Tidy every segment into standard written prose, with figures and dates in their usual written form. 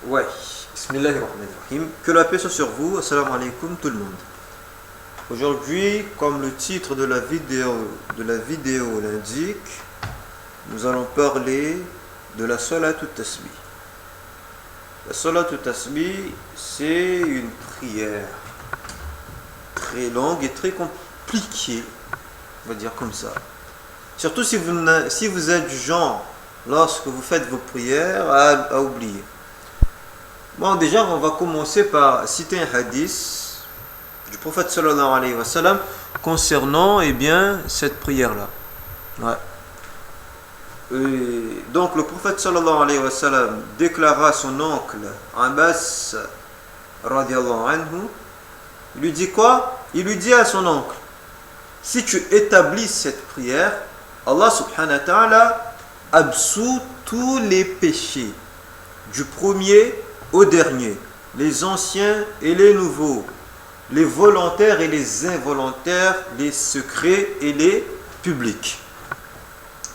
Ouais, Bismillahirrahmanirrahim. Que la paix soit sur vous. Assalamu alaikum tout le monde. Aujourd'hui, comme le titre de la vidéo l'indique, nous allons parler de la salat tasbih. La salat tasbih, c'est une prière très longue et très compliquée, on va dire comme ça. Surtout si vous êtes du genre, lorsque vous faites vos prières, à oublier. Bon, déjà, on va commencer par citer un hadith du prophète sallallahu alayhi wa sallam concernant cette prière-là. Ouais. Et donc, le prophète sallallahu alayhi wa sallam déclara à son oncle Abbas radiallahu anhu, il lui dit quoi? Il lui dit à son oncle, si tu établis cette prière, Allah subhanahu wa ta'ala absout tous les péchés, du premier au dernier, les anciens et les nouveaux, les volontaires et les involontaires, les secrets et les publics.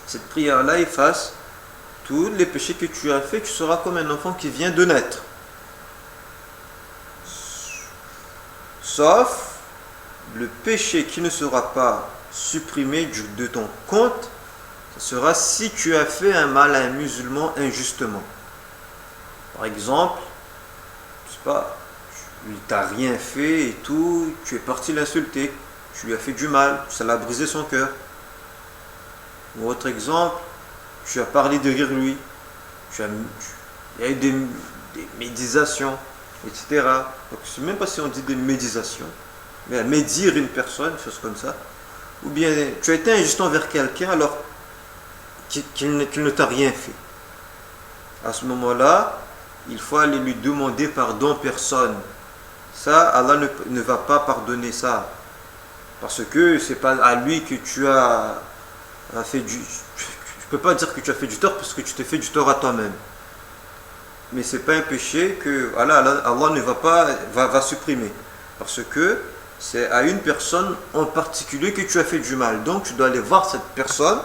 Cette prière-là efface tous les péchés que tu as fait, tu seras comme un enfant qui vient de naître. Sauf le péché qui ne sera pas supprimé de ton compte, ce sera si tu as fait un mal à un musulman injustement. Par exemple, je sais pas, il t'a rien fait et tout, tu es parti l'insulter, tu lui as fait du mal, ça l'a brisé son cœur. Ou autre exemple, tu as parlé derrière lui, il y a eu des médisations, etc. Donc, je ne sais même pas si on dit des médisations, mais médire une personne, chose comme ça. Ou bien tu as été injuste envers quelqu'un alors qu'il ne t'a rien fait. À ce moment-là, il faut aller lui demander pardon en personne. Ça, Allah ne va pas pardonner ça. Parce que c'est pas à lui que tu as fait du... Je peux pas dire que tu as fait du tort parce que tu t'es fait du tort à toi-même. Mais c'est pas un péché que Allah ne va supprimer. Parce que c'est à une personne en particulier que tu as fait du mal. Donc tu dois aller voir cette personne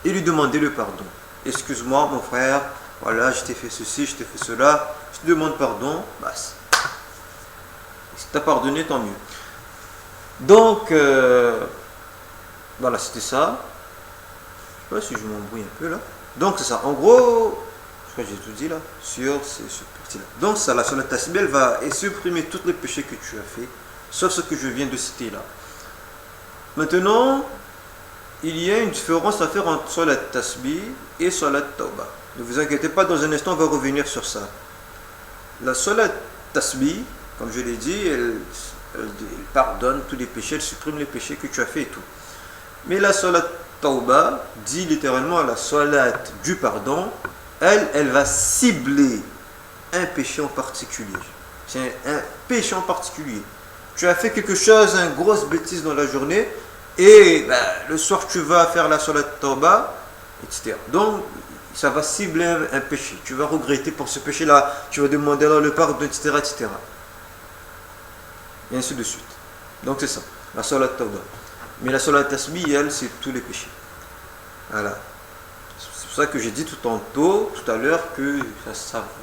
et lui demander le pardon. Excuse-moi mon frère, voilà, je t'ai fait ceci, je t'ai fait cela, je te demande pardon, bah, si tu as pardonné, tant mieux. Donc, voilà, c'était ça. Je ne sais pas si je m'embrouille un peu là. Donc, c'est ça. En gros, je crois que j'ai tout dit là, sur cette partie-là. Donc, ça, la salat tasbih, elle va supprimer tous les péchés que tu as fait, sauf ce que je viens de citer là. Maintenant, il y a une différence à faire entre salat tasbih et salat tawbah. Ne vous inquiétez pas, dans un instant, on va revenir sur ça. La salat tasbih, comme je l'ai dit, elle pardonne tous les péchés, elle supprime les péchés que tu as fait et tout. Mais la salat tawbah dit littéralement la salat du pardon, elle va cibler un péché en particulier. C'est un péché en particulier. Tu as fait quelque chose, une grosse bêtise dans la journée, et le soir tu vas faire la salat tawbah, etc. Donc, ça va cibler un péché. Tu vas regretter pour ce péché-là, tu vas demander alors le pardon, etc., etc. Et ainsi de suite. Donc c'est ça, la salat tawbah. Mais la salat tasbih, elle, c'est tous les péchés. Voilà. C'est pour ça que j'ai dit tout à l'heure que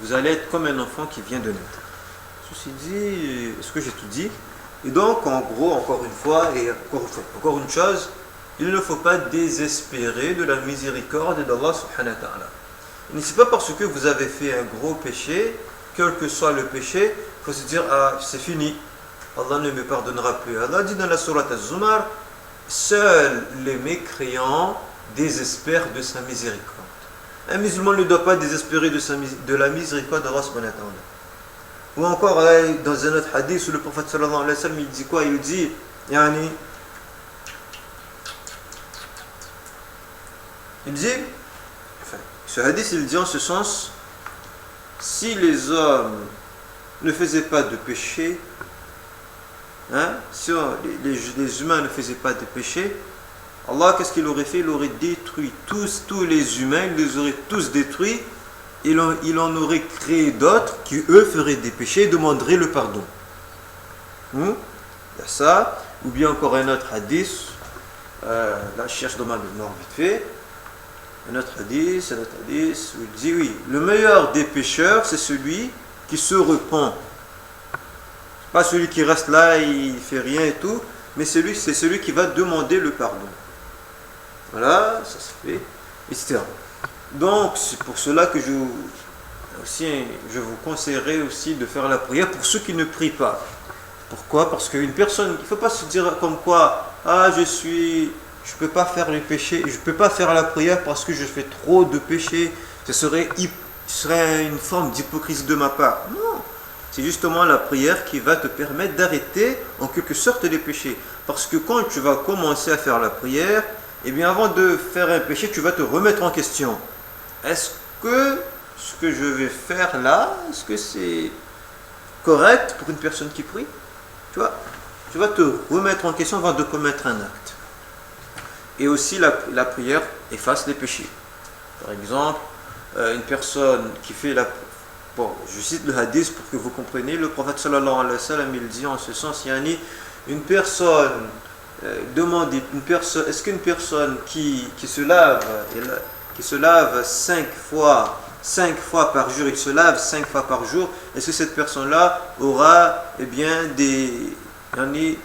vous allez être comme un enfant qui vient de naître. Ceci dit, est-ce que j'ai tout dit? Et donc, en gros, encore une fois, et encore une chose, il ne faut pas désespérer de la miséricorde d'Allah subhanahu wa ta'ala. Et c'est pas parce que vous avez fait un gros péché, quel que soit le péché, il faut se dire, ah, c'est fini, Allah ne me pardonnera plus. Allah dit dans la sourate Az-Zumar, seuls les mécréants désespèrent de sa miséricorde. Un musulman ne doit pas désespérer de la miséricorde d'Allah subhanahu wa ta'ala. Ou encore, dans un autre hadith où le prophète sallallahu alayhi wa sallam, il dit quoi? Il dit, ce hadith il dit en ce sens, si les hommes ne faisaient pas de péché, si les humains ne faisaient pas de péché, Allah qu'est-ce qu'il aurait fait? Il aurait détruit tous les humains, il les aurait tous détruits, il en aurait créé d'autres qui eux feraient des péchés et demanderaient le pardon. Il y a ça, ou bien encore un autre hadith, là je cherche dans ma mémoire vite fait. Un autre hadith, où il dit oui, le meilleur des pécheurs, c'est celui qui se repent. Pas celui qui reste là, il fait rien et tout, mais c'est celui qui va demander le pardon. Voilà, ça se fait, etc. Donc, c'est pour cela que je vous conseillerais aussi de faire la prière pour ceux qui ne prient pas. Pourquoi? Parce qu'une personne, il ne faut pas se dire comme quoi, ah, je peux pas faire les péchés, je peux pas faire la prière parce que je fais trop de péchés. Ce serait une forme d'hypocrisie de ma part. Non, c'est justement la prière qui va te permettre d'arrêter en quelque sorte les péchés. Parce que quand tu vas commencer à faire la prière, eh bien avant de faire un péché, tu vas te remettre en question. Est-ce que ce que je vais faire là, est-ce que c'est correct pour une personne qui prie? Tu vois, tu vas te remettre en question avant de commettre un acte. Et aussi la prière efface les péchés. Par exemple, une personne qui fait la... Bon, je cite le hadith pour que vous compreniez. Le prophète sallallahu alayhi wa sallam, il dit en ce sens, yani, une personne est-ce qu'une personne qui se lave 5 fois par jour, il se lave 5 fois par jour, est-ce que cette personne-là aura, eh bien, je sais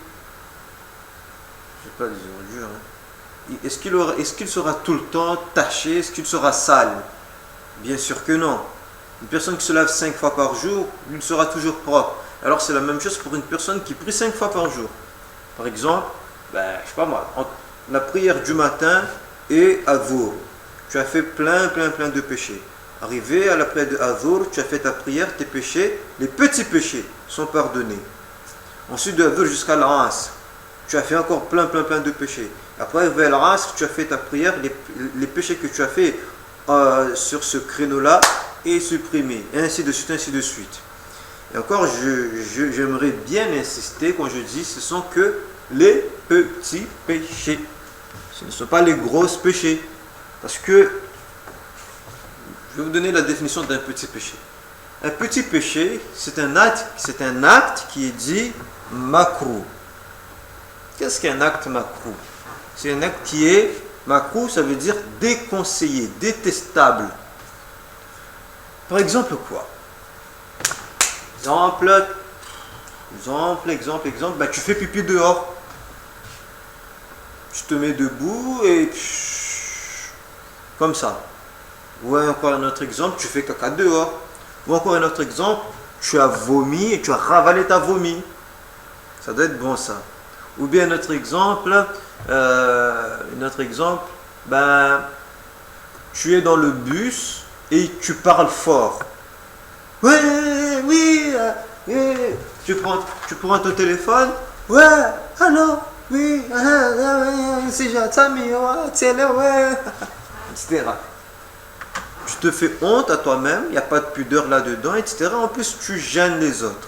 pas des ordures, hein. Est-ce qu'il sera tout le temps taché, est-ce qu'il sera sale? Bien sûr que non. Une personne qui se lave 5 fois par jour, il sera toujours propre. Alors c'est la même chose pour une personne qui prie 5 fois par jour. Par exemple, je sais pas moi, la prière du matin et Adhour, tu as fait plein de péchés. Arrivé à la prière de Adhour, tu as fait ta prière, tes péchés, les petits péchés sont pardonnés. Ensuite de Adhour jusqu'à l'Asr, tu as fait encore plein de péchés. Après, vers l'Asr, tu as fait ta prière, les péchés que tu as fait sur ce créneau-là est supprimé, et ainsi de suite, ainsi de suite. Et encore, j'aimerais bien insister quand je dis ce sont que les petits péchés. Ce ne sont pas les gros péchés. Parce que, je vais vous donner la définition d'un petit péché. Un petit péché, c'est un acte qui est dit makruh. Qu'est-ce qu'un acte makruh? C'est un acte qui est makruh, ça veut dire déconseillé, détestable. Par exemple quoi? Exemple, tu fais pipi dehors. Tu te mets debout et comme ça. Ou encore un autre exemple, tu fais caca dehors. Ou encore un autre exemple, tu as vomi et tu as ravalé ta vomi. Ça doit être bon ça. Ou bien un autre exemple, tu es dans le bus et tu parles fort. Ouais, oui, tu prends ton téléphone. Ouais, allô, oui, c'est Jatami, ouais, etc. Tu te fais honte à toi-même, il n'y a pas de pudeur là-dedans, etc. En plus, tu gênes les autres.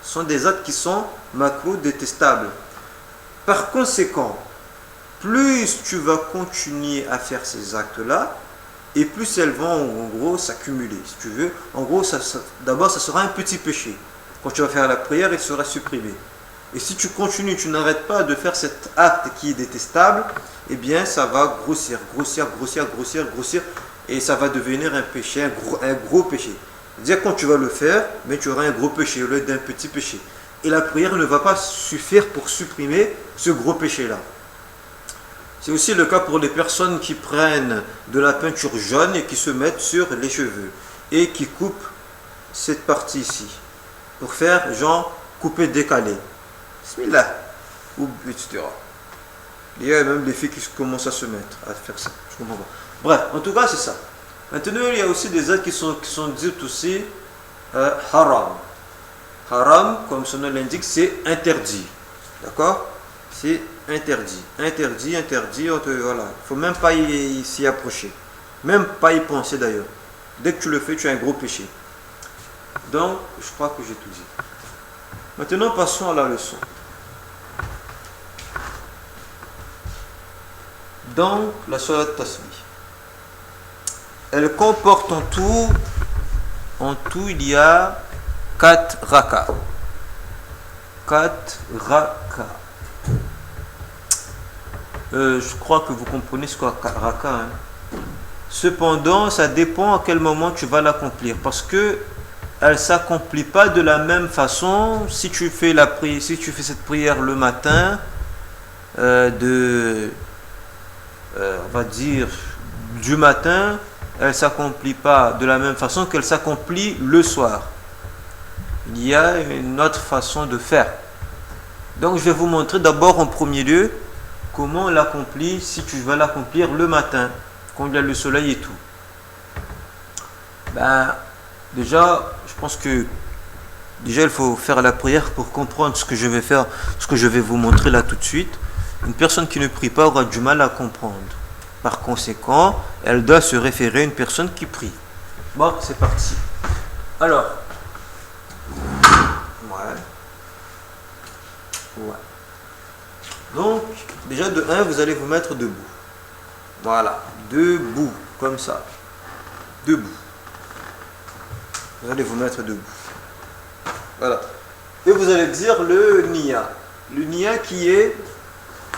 Ce sont des actes qui sont makruh, détestables. Par conséquent, plus tu vas continuer à faire ces actes-là, et plus elles vont en gros s'accumuler, si tu veux. En gros, d'abord, ça sera un petit péché. Quand tu vas faire la prière, il sera supprimé. Et si tu continues, tu n'arrêtes pas de faire cet acte qui est détestable, eh bien, ça va grossir. Et ça va devenir un péché, un gros péché. C'est-à-dire, quand tu vas le faire, mais tu auras un gros péché au lieu d'un petit péché. Et la prière ne va pas suffire pour supprimer ce gros péché-là. C'est aussi le cas pour les personnes qui prennent de la peinture jaune et qui se mettent sur les cheveux et qui coupent cette partie ici pour faire genre couper décalé. Bismillah. Ou etc. Il y a même des filles qui commencent à se mettre à faire ça. Je comprends pas. Bref, en tout cas, c'est ça. Maintenant, il y a aussi des actes qui sont dites aussi haram. Haram, comme son nom l'indique, c'est interdit. D'accord? C'est interdit. Interdit. Voilà. Il ne faut même pas s'y approcher. Même pas y penser d'ailleurs. Dès que tu le fais, tu as un gros péché. Donc, je crois que j'ai tout dit. Maintenant, passons à la leçon. Donc, la salat tasbih. Elle comporte en tout, il y a 4 rakas. 4 rakas. Je crois que vous comprenez ce qu'est raka. Cependant, ça dépend à quel moment tu vas l'accomplir. Parce que elle ne s'accomplit pas de la même façon si tu fais cette prière le matin on va dire du matin, elle ne s'accomplit pas de la même façon qu'elle s'accomplit le soir. Il y a une autre façon de faire. Donc je vais vous montrer d'abord en premier lieu comment on l'accomplit si tu vas l'accomplir le matin, quand il y a le soleil et tout. Déjà, je pense que il faut faire la prière pour comprendre ce que je vais faire, ce que je vais vous montrer là tout de suite. Une personne qui ne prie pas aura du mal à comprendre. Par conséquent, elle doit se référer à une personne qui prie. Bon, c'est parti. Alors, donc, déjà de 1, vous allez vous mettre debout. Voilà, debout, comme ça. Debout. Vous allez vous mettre debout. Voilà. Et vous allez dire le niya. Le niya qui est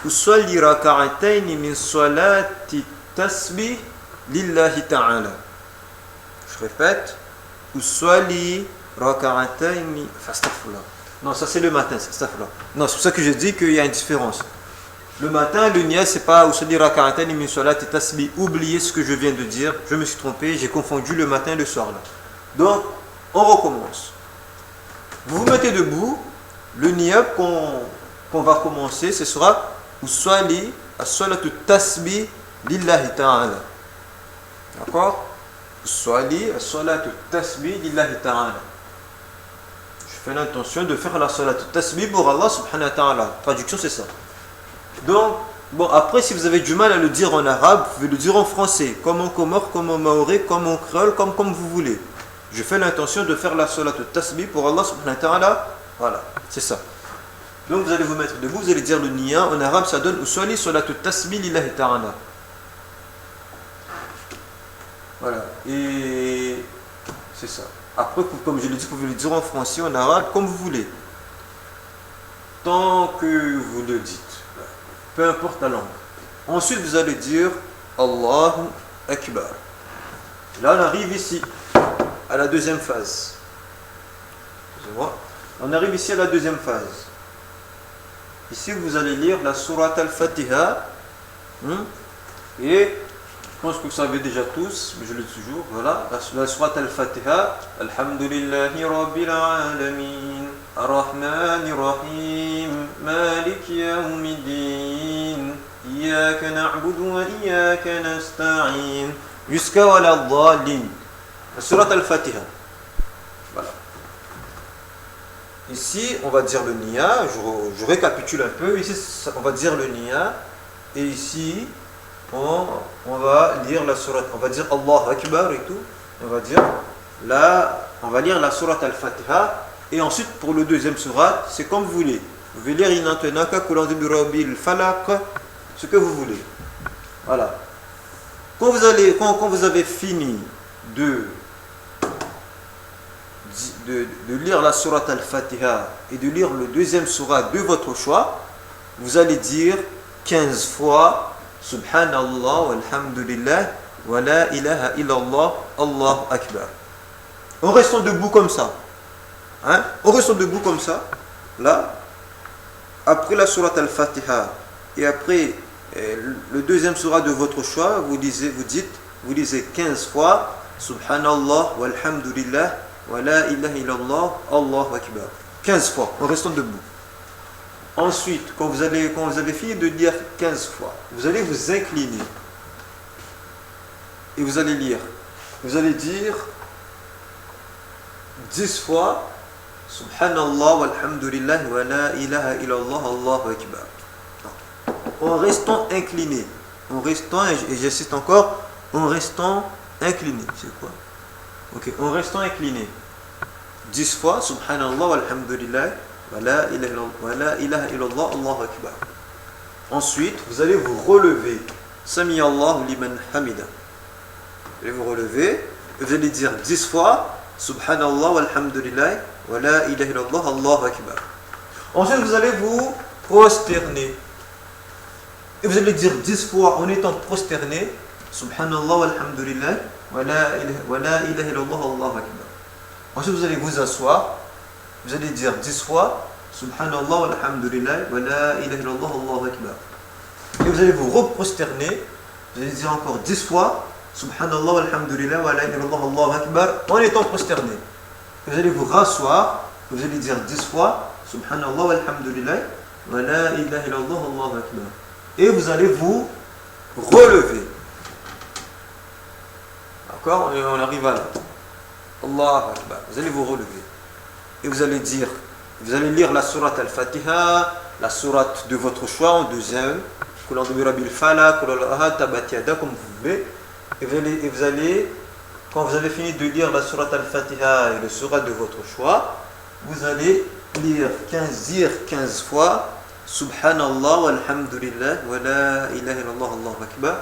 usalli raka'atayn min salati tasbih lillahi ta'ala. Je répète. Usalli raka'atayn. Astaghfirullah. Non, ça c'est le matin, astaghfirullah. Non, c'est pour ça que je dis qu'il y a une différence. Le matin, le niya, c'est pas usalli raka'atayn min salati tasbih. Oubliez ce que je viens de dire. Je me suis trompé, j'ai confondu le matin et le soir là. Donc, on recommence. Vous vous mettez debout. Le niya qu'on va commencer, ce sera Uswali as-salatu tasbih lillahi ta'ala. D'accord? Uswali as-salatu tasbih lillahi ta'ala. Je fais l'intention de faire la salatu tasbih pour Allah subhanahu wa ta'ala. Traduction, c'est ça. Donc, bon, après, si vous avez du mal à le dire en arabe, vous pouvez le dire en français, comme en comore, comme en maoré, comme en créole, comme vous voulez. Je fais l'intention de faire la salatu tasbih pour Allah subhanahu wa ta'ala. Voilà, c'est ça. Donc vous allez vous mettre debout, vous allez dire le niya. En arabe, ça donne Uswali salatu tasbih lillahi ta'ala. Voilà, et c'est ça. Après, comme je l'ai dit, vous pouvez le dire en français, en arabe, comme vous voulez. Tant que vous le dites. Peu importe la langue. Ensuite, vous allez dire Allahu Akbar. Là, on arrive ici, à la deuxième phase. On arrive ici à la deuxième phase. Ici, vous allez lire la sourate al-Fatiha. Et je pense que vous savez déjà tous, mais je le dis toujours. Voilà, la sourate al-Fatiha. Alhamdulillahi Rabbil Alamin. Ar-Rahmani Rahim. Malik Yawmiddin. Iyaka na'budu wa iyaka nasta'in. Jusqu'à wala dhalin. La sourate al-Fatiha. Voilà. Ici, on va dire le niya, je récapitule un peu. Ici, on va dire le niya. Et ici, on va lire la sourate. On va dire Allah Akbar et tout. On va lire la sourate al-Fatiha. Et ensuite, pour le deuxième sourate, c'est comme vous voulez. Vous pouvez lire Inantenaka, Kulanzi Birabil Falak, ce que vous voulez. Voilà. Quand vous avez fini de lire la sourate al-Fatiha et de lire le deuxième sourate de votre choix, vous allez dire 15 fois Subhanallah walhamdulillah wa la ilaha illallah Allahu Akbar. En restant debout comme ça. En restant debout comme ça. Là, après la sourate al-Fatiha et après le deuxième sourate de votre choix, vous lisez 15 fois Subhanallah walhamdulillah wa la ilaha illallah Allahu Akbar. 15 fois, en restant debout. Ensuite, quand vous avez fini de lire 15 fois, vous allez vous incliner. Et vous allez lire. Vous allez dire 10 fois Subhanallah walhamdulillah wa la ilaha illallah Allahu Akbar. En restant incliné. En restant, et j'insiste encore, en restant incliné. C'est quoi? Ok, en restant incliné. 10 fois Subhanallah walhamdulillah wa la ilaha illallah Allahu Akbar. Ensuite, vous allez vous relever. Sami Allahu liman hamida. Vous allez vous relever et vous allez dire 10 fois Subhanallah walhamdulillah wa la ilaha illallah Allahu Akbar. Ensuite, vous allez vous prosterner. Et vous allez dire 10 fois en étant prosterné Subhanallah walhamdulillah wa la ilaha illallah Allahu Akbar. Ensuite, vous allez vous asseoir. Vous allez dire 10 fois Subhanallah walhamdulillah wa la ilaha illallah Allahu akbar. Et vous allez vous reprosterner. Vous allez dire encore 10 fois Subhanallah walhamdulillah wa la ilaha illallah Allahu akbar en étant prosterné. Vous allez vous rasseoir. Vous allez dire 10 fois Subhanallah walhamdulillah wa la ilaha illallah Allahu akbar. Et vous allez vous relever. D'accord? Et on arrive à là. Allahu akbar. Vous allez vous relever. Et vous allez dire, vous allez lire la sourate al-Fatiha, la sourate de votre choix en deuxième, comme vous voulez. Et vous allez, quand vous avez fini de lire la sourate al-Fatiha et le sourate de votre choix, vous allez dire 15 fois Subhanallah walhamdulillah wa la ilaha illallah Allahu akbar.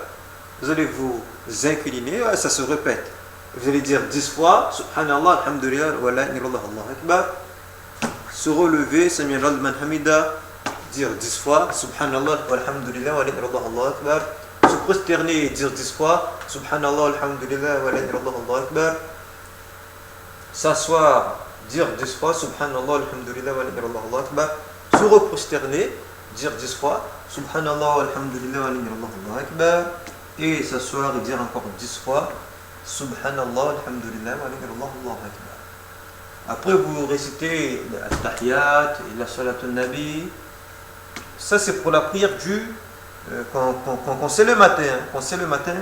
Vous allez vous incliner, ça se répète. Vous allez dire 10 fois Subhanallah, Alhamdulillah, wa la ilaha illallah, Allahu akbar. Se relever, Sami Allahu liman hamida. Dire 10 fois Subhanallah, Alhamdulillah, wa la ilaha illallah, Allahu akbar. Se prosterner et dire 10 fois Subhanallah, Alhamdulillah, wa la ilaha illallah, Allahu akbar. S'asseoir, dire 10 fois Subhanallah, Alhamdulillah, wa la ilaha illallah, Allahu akbar. Se reprosterner, dire 10 fois Subhanallah, Alhamdulillah, wa la ilaha illallah, Allahu akbar. Et s'asseoir et dire encore 10 fois Subhanallah, alhamdulillah, wa Allahu akbar. Après, vous récitez la tahiyat et la salat al-nabi. Ça, c'est pour la prière quand c'est le matin. Quand c'est le matin,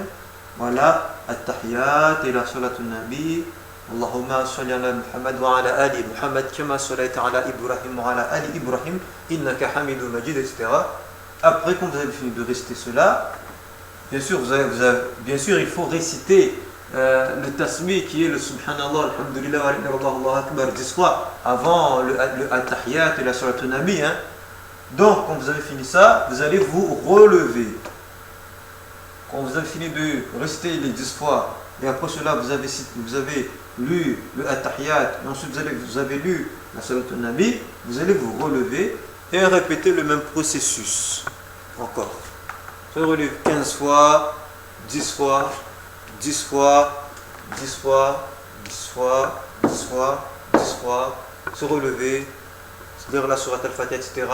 voilà, la tahiyat et la salat al-nabi. Allahumma salli ala Muhammad wa ala ali Muhammad kama sallaita ala Ibrahim wa ala ali Ibrahim innaka hamidun majid, etc. Après, quand vous avez fini de réciter cela, bien sûr, bien sûr, il faut réciter le tasmi qui est le Subhanallah, Alhamdulillah, wa Allahu akbar 10 fois avant le At-Tahiyat et la Salat al-Nabi. Donc, quand vous avez fini ça, vous allez vous relever. Quand vous avez fini de réciter les 10 fois, et après cela, vous avez lu le At-Tahiyat, et ensuite vous avez lu la Salat al-Nabi, vous allez vous relever et répéter le même processus. Encore. Se relève 15 fois, 10 fois, 10 fois, 10 fois, 10 fois, 10 fois, 10 fois, se relever, lire la sourate al-Fatiha, etc.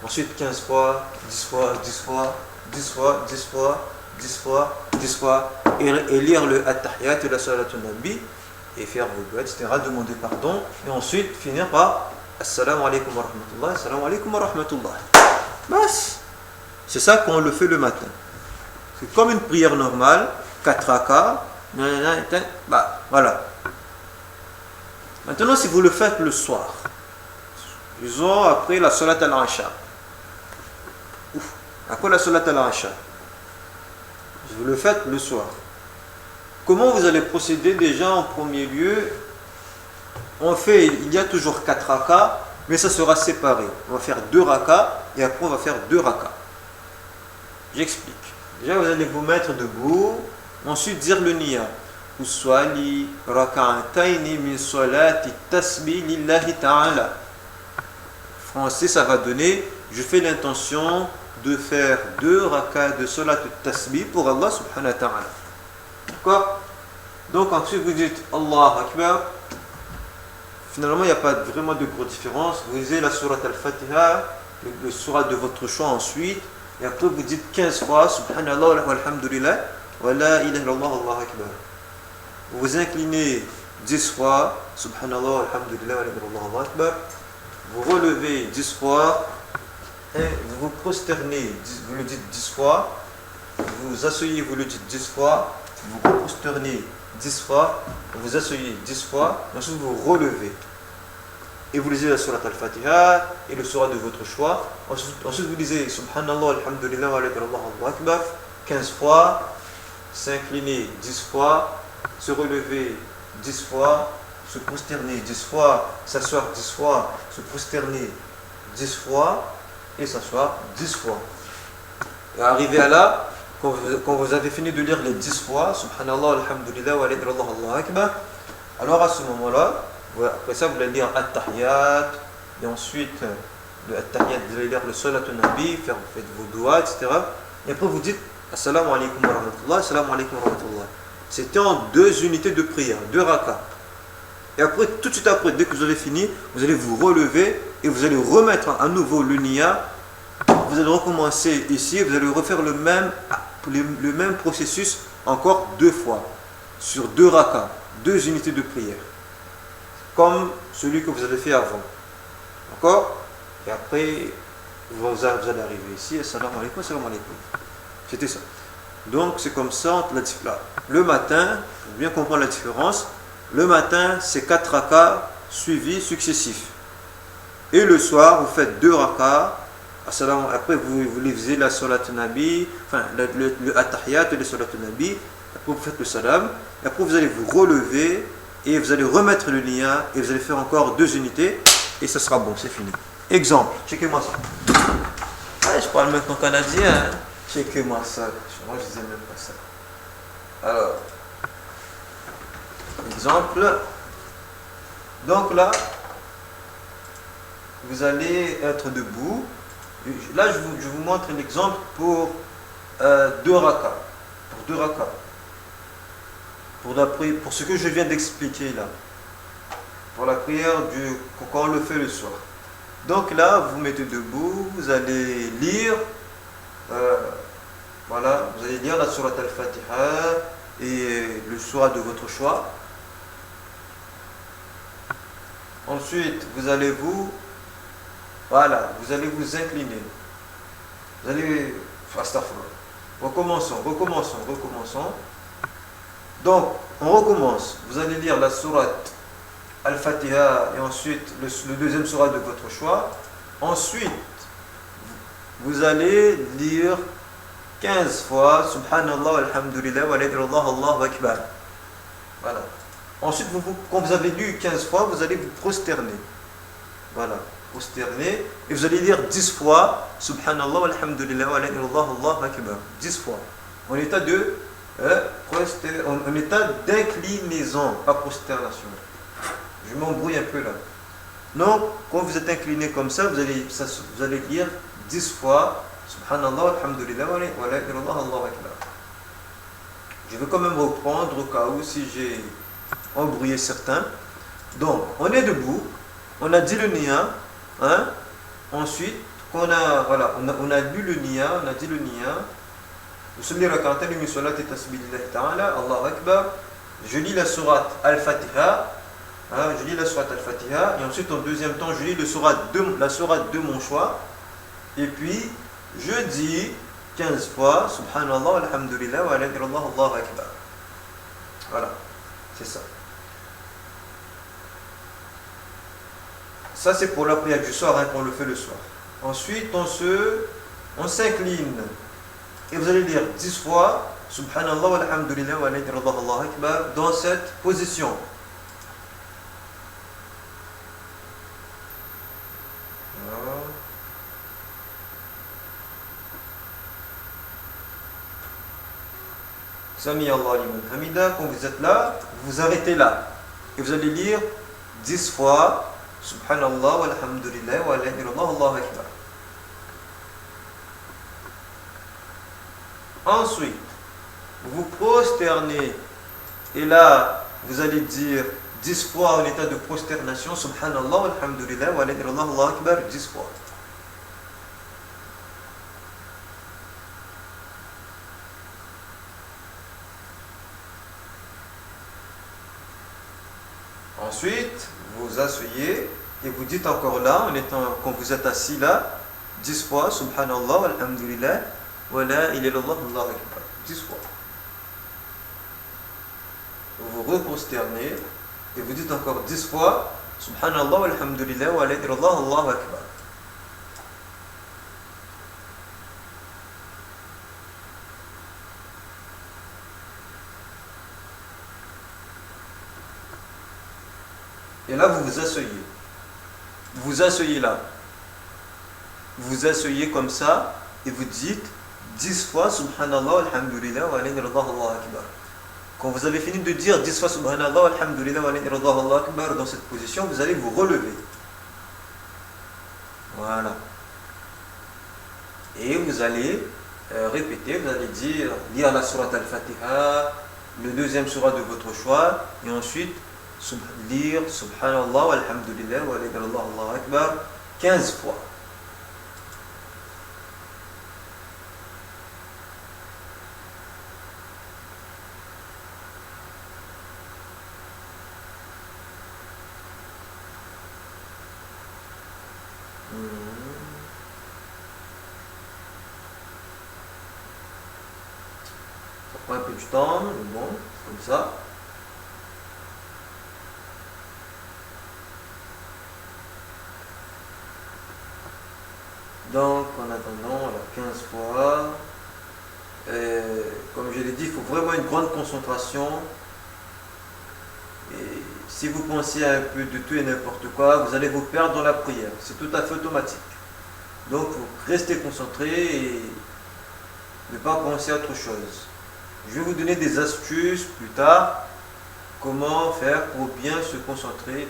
Ensuite 15 fois, 10 fois, 10 fois, 10 fois, 10 fois, 10 fois, 10 fois, et lire le At-Tahiyat et la Salat al-Nabi, et faire vos doigts, etc. Demander pardon, et ensuite finir par Assalamu alaikum wa rahmatullah, Assalamu alaikum wa rahmatullah. Bas, c'est ça qu'on le fait le matin. C'est comme une prière normale. 4 rakas, bah, voilà. Maintenant, si vous le faites le soir, disons après la salat al-Isha, après la salat al-Isha, vous le faites le soir, comment vous allez procéder? Déjà en premier lieu, il y a toujours 4 rakas, mais ça sera séparé. On va faire 2 rakas et après on va faire 2 rakas. J'explique. Déjà, vous allez vous mettre debout. Ensuite, dire le niya. Uswali raka'ataini min salati tasbih lillahi ta'ala. Français, ça va donner je fais l'intention de faire 2 rakas de salat tasbih pour Allah subhanahu wa ta'ala. D'accord? Donc, ensuite, vous dites Allah Akbar. Finalement, il n'y a pas vraiment de grosse différence. Vous lisez la sourate al-Fatiha, le sourate de votre choix ensuite. Et après, vous dites 15 fois Subhanallah walhamdulillah. Wa la ilaha illallah Allahu akbar. Vous vous inclinez 10 fois Subhanallah alhamdulillah wa la ilaha illallah Allahu akbar. Vous relevez 10 fois et vous vous prosternez, vous le dites 10 fois. Vous vous asseyez, vous le dites 10 fois. Vous vous prosternez 10 fois. Vous vous asseyez 10 fois. Et ensuite vous relevez. Et vous lisez la sourate al-Fatiha et le sourate de votre choix. Ensuite vous lisez Subhanallah alhamdulillah wa la ilaha illallah Allahu akbar 15 fois. S'incliner 10 fois, se relever 10 fois, se prosterner 10 fois, s'asseoir 10 fois, se prosterner 10 fois et s'asseoir 10 fois. Et arrivé à là, quand vous avez fini de lire les 10 fois, Subhanallah, Alhamdulillah, wa la ilaha illallah, Allahu akbar, alors à ce moment-là, après ça, vous allez lire At-Tahiyat, et ensuite, le At-Tahiyat, vous allez lire le Salat al-Nabi, faites vos doigts, etc. Et après, vous dites Assalamu alaikum wa rahmatullah, Assalamu alaikum wa rahmatullah. C'était en 2 unités de prière, 2 rakas. Et après, tout de suite après, dès que vous avez fini, vous allez vous relever et vous allez remettre à nouveau le niya. Vous allez recommencer ici, vous allez refaire le même processus encore 2 fois, sur 2 rakas, 2 unités de prière, comme celui que vous avez fait avant. D'accord? Et après, vous allez arriver ici, salam alaikum, salam alaikum. C'était ça. Donc c'est comme ça entre le matin, pour bien comprendre la différence, le matin c'est 4 rakas suivis successifs. Et le soir vous faites 2 rakas. Après vous lisez la salat nabi, enfin le attahiyat et le salat nabi. Après vous faites le salam. Et après vous allez vous relever et vous allez remettre le niya et vous allez faire encore 2 unités et ça sera bon, c'est fini. Exemple, checkez-moi ça. Ah, je parle maintenant canadien. Hein. Checkez-moi ça. Moi je disais même pas ça. Alors, exemple. Donc là, vous allez être debout. Là, je vous montre l'exemple pour 2 rakas. Pour 2 rakas. Pour ce que je viens d'expliquer là. Pour la prière quand on le fait le soir. Donc là, vous mettez debout, vous allez lire. Voilà, vous allez lire la sourate al-Fatiha et le sourate de votre choix. Ensuite, vous allez vous incliner. Vous allez, recommençons. Donc, on recommence. Vous allez lire la sourate al-Fatiha et ensuite le deuxième sourate de votre choix. Ensuite, vous allez lire 15 fois Subhanallah, Alhamdulillah, wa la ilaha illallah, Allahu Akbar. Voilà. Ensuite, quand vous avez lu 15 fois, vous allez vous prosterner. Voilà. Prosterner. Et vous allez lire 10 fois Subhanallah, Alhamdulillah, wa la ilaha illallah, Allahu Akbar. 10 fois. En état en état d'inclinaison, pas prosternation. Je m'embrouille un peu là. Donc, quand vous êtes incliné comme ça, vous allez lire 10 fois Subhanallah, Alhamdulillah, wa la ilaha illallah, Allahu Akbar. Je vais quand même reprendre au cas où si j'ai embrouillé certains. Donc, on est debout, on a dit le niya, hein? Ensuite, on a lu le niya, on a dit le niya. Allahu Akbar. Je lis la sourate Al-Fatiha. Je lis la sourate Al-Fatiha. Et ensuite, en deuxième temps, je lis la sourate de mon choix. Et puis, je dis 15 fois Subhanallah, Alhamdulillah, wa la ilaha illallah, Allahu Akbar. Voilà, c'est ça. Ça, c'est pour la prière du soir, hein, qu'on le fait le soir. Ensuite, on s'incline. Et vous allez lire 10 fois Subhanallah, Alhamdulillah, wa la ilaha illallah, Allahu Akbar dans cette position. Sami Allah liman hamida. Quand vous êtes là, vous arrêtez là. Et vous allez lire 10 fois Subhanallah, walhamdulillah, wa la ilaha illallah, Allahu Akbar. Ensuite, vous prosternez. Et là, vous allez dire 10 fois en état de prosternation Subhanallah, walhamdulillah, wa la ilaha illallah, Allahu Akbar, 10 fois. Ensuite, vous asseyez et vous dites encore là, quand vous êtes assis là, 10 fois Subhanallah, Alhamdulillah, wa la ilaha illallah, Allahu Akbar, 10 fois. Vous vous reprosternez et vous dites encore 10 fois Subhanallah, Alhamdulillah, wa la ilaha illallah, Allahu Akbar. Et là, vous vous asseyez. Vous vous asseyez là. Vous vous asseyez comme ça et vous dites 10 fois Subhanallah, Alhamdulillah, wa la ilaha illallah, Allahu Akbar. Quand vous avez fini de dire 10 fois Subhanallah, Alhamdulillah, wa la ilaha illallah, Allahu Akbar dans cette position, vous allez vous relever. Voilà. Et vous allez répéter, vous allez lire la sourate Al-Fatiha, le deuxième sourate de votre choix, et ensuite lire Subhanallah wa alhamdulillah wa la ilaha illallah Allahu Akbar 15 fois. Ça prend un peu de temps, mais bon, comme ça. Donc, en attendant, 15 fois, comme je l'ai dit, il faut vraiment une grande concentration. Et si vous pensez à un peu de tout et n'importe quoi, vous allez vous perdre dans la prière. C'est tout à fait automatique. Donc, vous restez concentré et ne pas penser à autre chose. Je vais vous donner des astuces plus tard, comment faire pour bien se concentrer et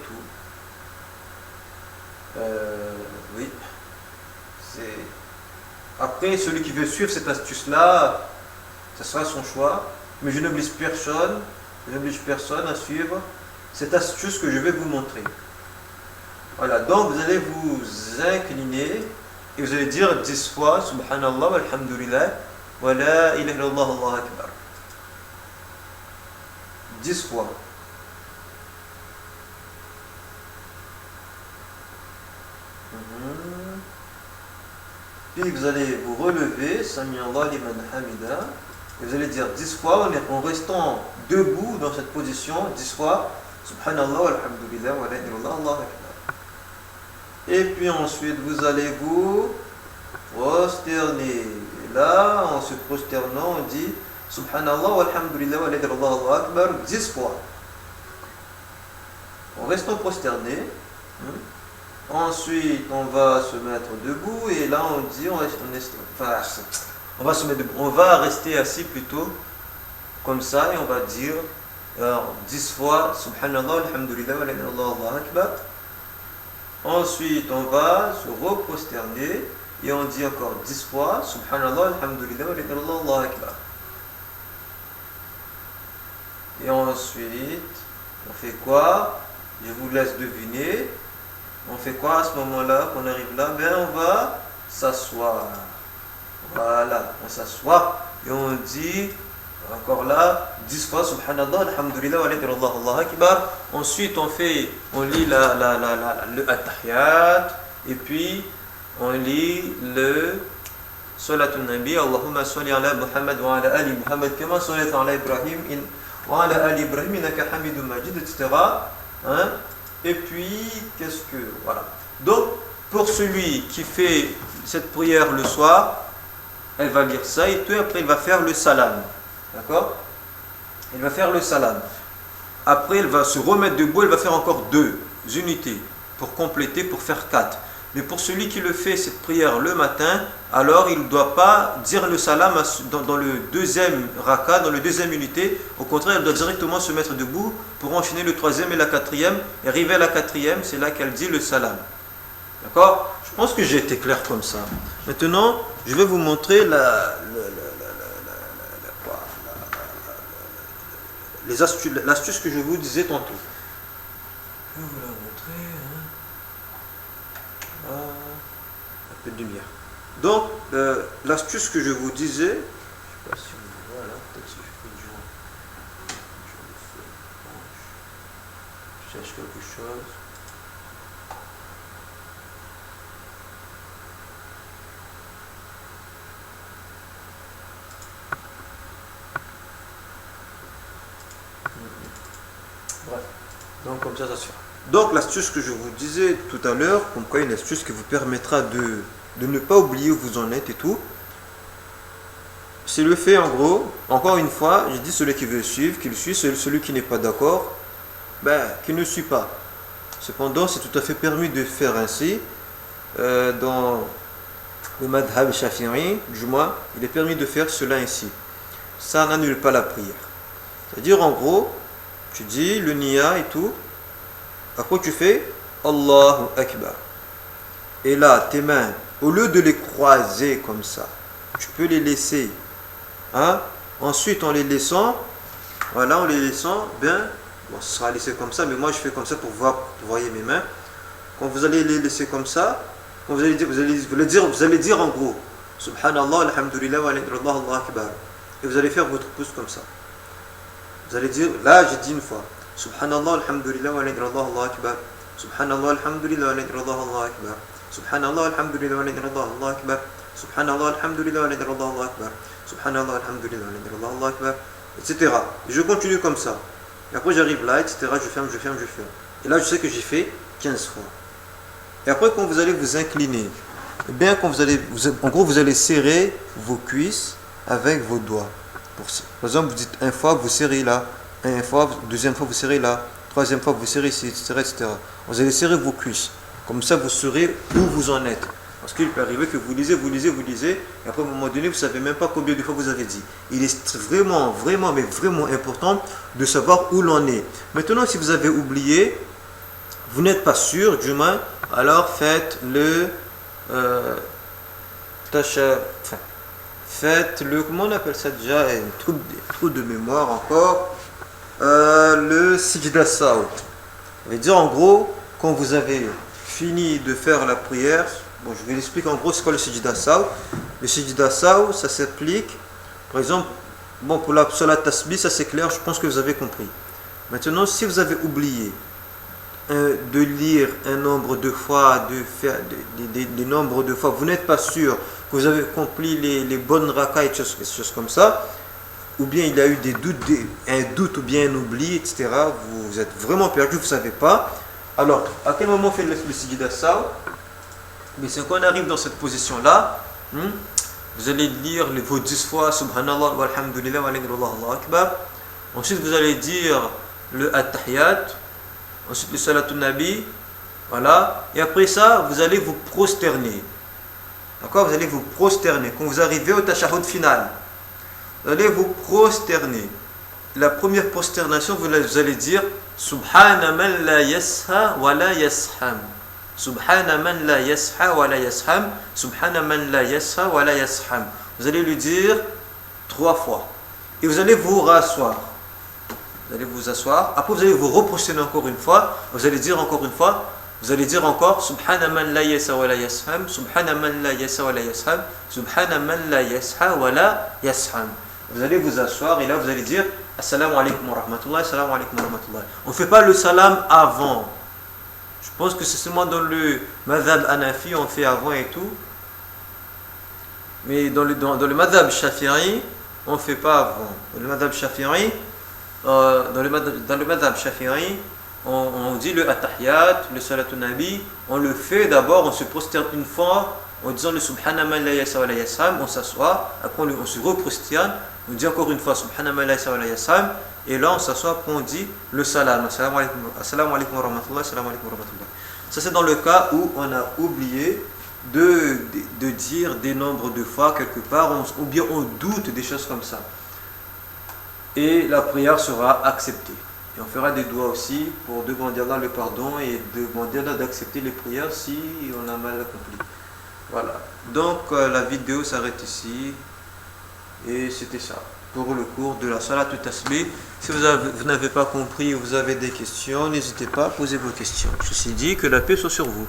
tout. Oui. Après, celui qui veut suivre cette astuce-là, ce sera son choix. Mais je n'oblige personne à suivre cette astuce que je vais vous montrer. Voilà, donc vous allez vous incliner et vous allez dire 10 fois Subhanallah walhamdulillah wa la ilaha illallah Allahu Akbar. 10 fois. Puis vous allez vous relever, Sami Allah liman hamida, et vous allez dire 10 fois en restant debout dans cette position, 10 fois Subhanallah walhamdulillah wa la ilaha illallah Allahu Akbar. Et puis ensuite vous allez vous prosterner. Et là, en se prosternant, on dit Subhanallah walhamdulillah wa la ilaha illallah Allahu Akbar 10 fois. En restant prosterné. Ensuite, on va se mettre debout et là on dit, on va se mettre debout, on va rester assis plutôt, comme ça, et on va dire 10 fois Subhanallah, alhamdulillah, wa la ilaha illallah, Allahu Akbar. Ensuite, on va se reprosterner et on dit encore 10 fois Subhanallah, alhamdulillah, wa la ilaha illallah, Allahu Akbar. Et ensuite, on fait quoi? Je vous laisse deviner. On fait quoi à ce moment-là, qu'on arrive là? Ben on va s'asseoir. Voilà, on s'assoit et on dit encore là 10 fois Subhanallah, alhamdulillah, wa la ilaha illallah, Allahu Akbar. Ensuite on lit le At-Tahiyat et puis on lit le Salatun Nabi, Allahumma salli ala Muhammad wa ala ali Muhammad kama sallaita ala Ibrahim wa ala ali Ibrahim innaka Hamidum Majid, etc. Hein? Et puis, voilà. Donc, pour celui qui fait cette prière le soir, elle va lire ça et puis après, il va faire le salam. D'accord? Il va faire le salam. Après, elle va se remettre debout, elle va faire encore 2 unités pour compléter, pour faire 4. Mais pour celui qui le fait, cette prière le matin, alors il ne doit pas dire le salam dans le deuxième raka, dans le deuxième unité. Au contraire, il doit directement se mettre debout pour enchaîner le troisième et la quatrième. Et arriver à la quatrième, c'est là qu'elle dit le salam. D'accord? Je pense que j'ai été clair comme ça. Maintenant, je vais vous montrer l'astuce que je vous disais tantôt. Je vais vous la montrer. Un peu de lumière. Donc, l'astuce que je vous disais, je ne sais pas si on voit là, peut-être si je fais du joint. Je cherche quelque chose. Bref, donc comme ça suffit. Donc l'astuce que je vous disais tout à l'heure, comme quoi une astuce qui vous permettra de ne pas oublier où vous en êtes et tout, c'est le fait en gros, encore une fois, je dis celui qui veut suivre, qu'il suit, celui qui n'est pas d'accord, qu'il ne suit pas. Cependant, c'est tout à fait permis de faire ainsi. Dans le madhab shafi'i, du moins, il est permis de faire cela ainsi. Ça n'annule pas la prière. C'est-à-dire en gros, tu dis le niya et tout, après tu fais Allahu Akbar. Et là, tes mains, au lieu de les croiser comme ça, tu peux les laisser. Hein? Ensuite, en les laissant, voilà, en les laissant, Bon, ce sera laissé comme ça, mais moi je fais comme ça pour voir, vous voyez mes mains. Quand vous allez les laisser comme ça, quand vous allez dire en gros, Subhanallah, alhamdulillah, wa alhamdulillah, Allah akbar. Et vous allez faire votre pouce comme ça. Vous allez dire, là j'ai dit une fois, Subhanallah, alhamdulillah, wa alhamdulillah, Allah akbar. Subhanallah, alhamdulillah, wa alhamdulillah, Allah akbar. Subhanallah, alhamdulillah, wa alhamdulillah, Allah akbar. Subhanallah, alhamdulillah, wa alhamdulillah, Allah akbar. Subhanallah, alhamdulillah, wa alhamdulillah, Allah akbar. Etc. Et je continue comme ça. Et après j'arrive là, etc. Je ferme. Et là je sais que j'ai fait 15 fois. Et après quand vous allez vous incliner, eh bien quand en gros vous allez serrer vos cuisses avec vos doigts. Par exemple vous dites une fois vous serrez là, une fois, deuxième fois vous serrez là, troisième fois vous serrez ici, etc. Vous allez serrer vos cuisses. Comme ça vous saurez où vous en êtes. Parce qu'il peut arriver que vous lisez, et après à un moment donné, vous ne savez même pas combien de fois vous avez dit. Il est vraiment important de savoir où l'on est. Maintenant, si vous avez oublié, vous n'êtes pas sûr, du moins, alors faites le comment on appelle ça déjà, un trou de mémoire encore, le sijda saw. Ça veut dire en gros, quand vous avez fini de faire la prière, bon, je vais l'expliquer en gros c'est quoi le sijda saw. Le sijda saw, ça s'applique, par exemple, bon, pour la salat tasbih, ça c'est clair, je pense que vous avez compris. Maintenant, si vous avez oublié de lire un nombre de fois, de faire des nombres de fois, vous n'êtes pas sûr que vous avez accompli les bonnes rakas et des choses comme ça, ou bien il y a eu un doute ou bien un oubli, etc. Vous êtes vraiment perdu, vous ne savez pas. Alors, à quel moment on fait le sijda saw? Mais c'est quand on arrive dans cette position-là, vous allez lire vos 10 fois Subhanallah wa alhamdulillah wa alhamdulillah Allah akbar. Ensuite, vous allez dire le At-Tahiyat. Ensuite, le Salatun Nabi. Voilà. Et après ça, vous allez vous prosterner. D'accord? Vous allez vous prosterner. Quand vous arrivez au tashahhud final, vous allez vous prosterner. La première prosternation, vous allez dire Subhana man la yasha wa la yasham. Subhana man la yasha wa la yasham. Subhana man la yasha wa la yasham. Vous allez lui dire 3 fois. Et vous allez vous rasseoir. Vous allez vous asseoir. Après, vous allez vous reprosterner encore une fois. Vous allez dire encore une fois. Vous allez dire encore Subhana man la yasha wa la yasham. Subhana man la yasha wa la yasham. Subhana man la yasha wa la yasham. Vous allez vous asseoir et là vous allez dire Assalamu alaikum wa rahmatullah, assalamu alaikum wa rahmatullah. On ne fait pas le salam avant. Je pense que c'est seulement dans le madhab hanafi on fait avant et tout. Mais dans le madhab shafi'i, on ne fait pas avant. Dans le madhab shafi'i, on dit le At-Tahiyat, le Salatun Nabi, on le fait d'abord, on se prosterne une fois en disant le Subhana man la yasha wa la yasham, on s'assoit, après on se reprosterne, on dit encore une fois Subhana man la yasha wa la yasham, et là on s'assoit, après on dit le salam, assalamu alaikum wa rahmatullah, assalamu alaikum wa rahmatullah. Ça c'est dans le cas où on a oublié de dire des nombres de fois quelque part, ou bien on doute des choses comme ça. Et la prière sera acceptée. Et on fera des doigts aussi pour demander à Allah le pardon et demander à Allah d'accepter les prières si on a mal accompli. Voilà. Donc la vidéo s'arrête ici. Et c'était ça pour le cours de la Salat Tasbih. Si vous n'avez pas compris ou vous avez des questions, n'hésitez pas à poser vos questions. Ceci dit, que la paix soit sur vous.